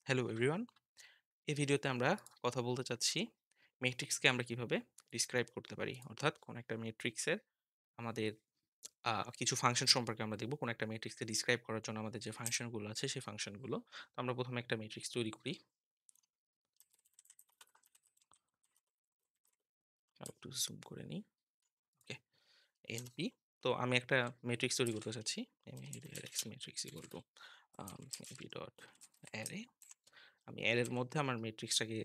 Hello everyone. এই ভিডিওতে আমরা কথা বলতে চাচ্ছি ম্যাট্রিক্সকে আমরা কিভাবে ডিসক্রাইব করতে পারি। অর্থাৎ কোন একটা ম্যাট্রিক্সের আমাদের কিছু ফাংশন সম্পর্কে আমরা দেখব। কোন একটা ম্যাট্রিক্সকে ডিসক্রাইব করার জন্য আমাদের যে ফাংশনগুলো আছে সেই ফাংশনগুলো। তো আমরা ১ম এ একটা ম্যাট্রিক্স তৈরি করি। একটু জুম করে নিই। Okay, NP. তো আমি একটা ম্যাট্রিক্স তৈরি করতে চাচ্ছি। X matrix equal to NP dot array. আমি অ্যারের মধ্যে আমার ম্যাট্রিক্সটাকে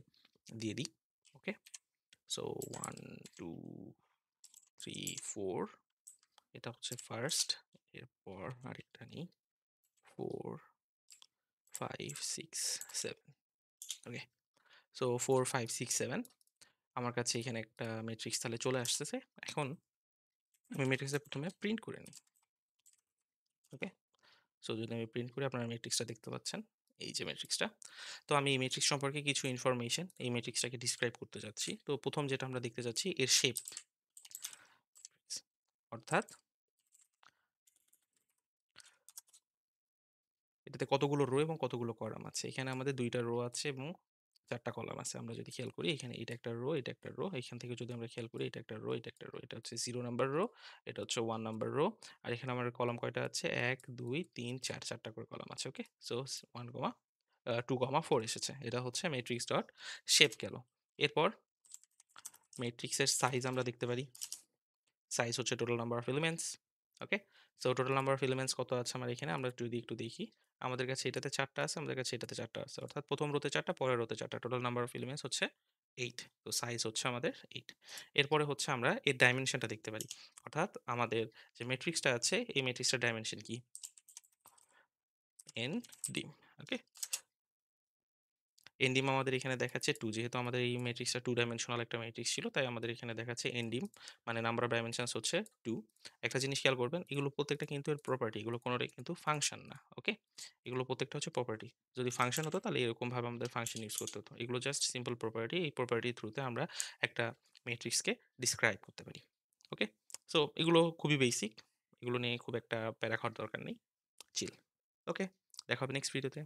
দিয়ে দিই। ওকে, সো 1 2 3 4 এটা হচ্ছে ফার্স্ট। এরপর আরেকটা নিই 4 5 6 7। ওকে, সো 4 5 6 7 আমার কাছে এখানে একটা ম্যাট্রিক্স তাহলে চলে আসতেছে। এখন আমি ম্যাট্রিক্সটা প্রথমে প্রিন্ট করে নিই। ওকে, সো যদি আমি প্রিন্ট করি আপনারা ম্যাট্রিক্সটা দেখতে পাচ্ছেন, এই যে ম্যাট্রিক্সটা। তো আমি এই ম্যাট্রিক্স সম্পর্কে কিছু ইনফরমেশন এই ম্যাট্রিক্সটাকে ডিসক্রাইব করতে যাচ্ছি। তো প্রথম যেটা আমরা দেখতে যাচ্ছি এর শেপ, অর্থাৎ এটাতে কতগুলো রো এবং কতগুলো কলাম আছে। এখানে আমাদের ২ টা রো আছে এবং ৪ টা কলাম আছে। আমরা যদি খেয়াল করি এখানে এটা একটা রো, এটা একটা রো। এখান থেকে যদি আমরা খেয়াল করি এটা একটা রো, এটা একটা রো। এটা হচ্ছে 0 নাম্বার রো, এটা হচ্ছে 1 নাম্বার রো। আর এখানে আমার কলাম কয়টা আছে? ১, ২, ৩, ৪, ৪ টা করে কলাম আছে। ওকে? সো 1, 2, 4 এসেছে। এটা হচ্ছে matrix ডট শেপ গেল। এরপর ম্যাট্রিক্সের সাইজ আমরা দেখতে পারি। সাইজ হচ্ছে total number of elements. Okay, so total number of elements কত আছে আমার এখানে আমরা যদি একটু দেখি। আমাদের কাছে এটাতে 4টা আছে, আমাদের কাছে এটাতে 4টা আছে, অর্থাৎ প্রথম রোতে 4টা, পরের রোতে 4টা। টোটাল নাম্বার অফ এলিমেন্টস হচ্ছে 8। তো সাইজ হচ্ছে আমাদের 8। এরপরে হচ্ছে আমরা এর ডাইমেনশনটা দেখতে পারি, অর্থাৎ আমাদের যে ম্যাট্রিক্সটা আছে এই ম্যাট্রিক্সটার ডাইমেনশন কি? N D. ওকে, এনডিম আমাদের এখানে দেখাচ্ছে 2, যেহেতু আমাদের এই ম্যাট্রিক্সটা 2 ডাইমেনশনাল একটা ম্যাট্রিক্স ছিল, তাই আমাদের এখানে দেখাচ্ছে এনডিম মানে নাম্বার অফ ডাইমেনশনস হচ্ছে 2। একটা জিনিস খেয়াল করবেন, এগুলো প্রত্যেকটা কিন্তু এর প্রপার্টি, এগুলো কোনোটাই কিন্তু ফাংশন না। ওকে, এগুলো প্রত্যেকটা হচ্ছে প্রপার্টি। যদি ফাংশন হতো তাহলে এরকম ভাবে আমাদের ফাংশন ইউজ করতে হতো। এগুলো জাস্ট সিম্পল প্রপার্টি। এই প্রপার্টির থ্রুতে আমরা একটা ম্যাট্রিক্সকে ডিসক্রাইব করতে পারি। ওকে, সো এগুলো খুবই বেসিক, এগুলো নিয়ে খুব একটা প্যারা খাওয়ার দরকার নেই। চিল। ওকে, দেখা হবে নেক্সট ভিডিওতে।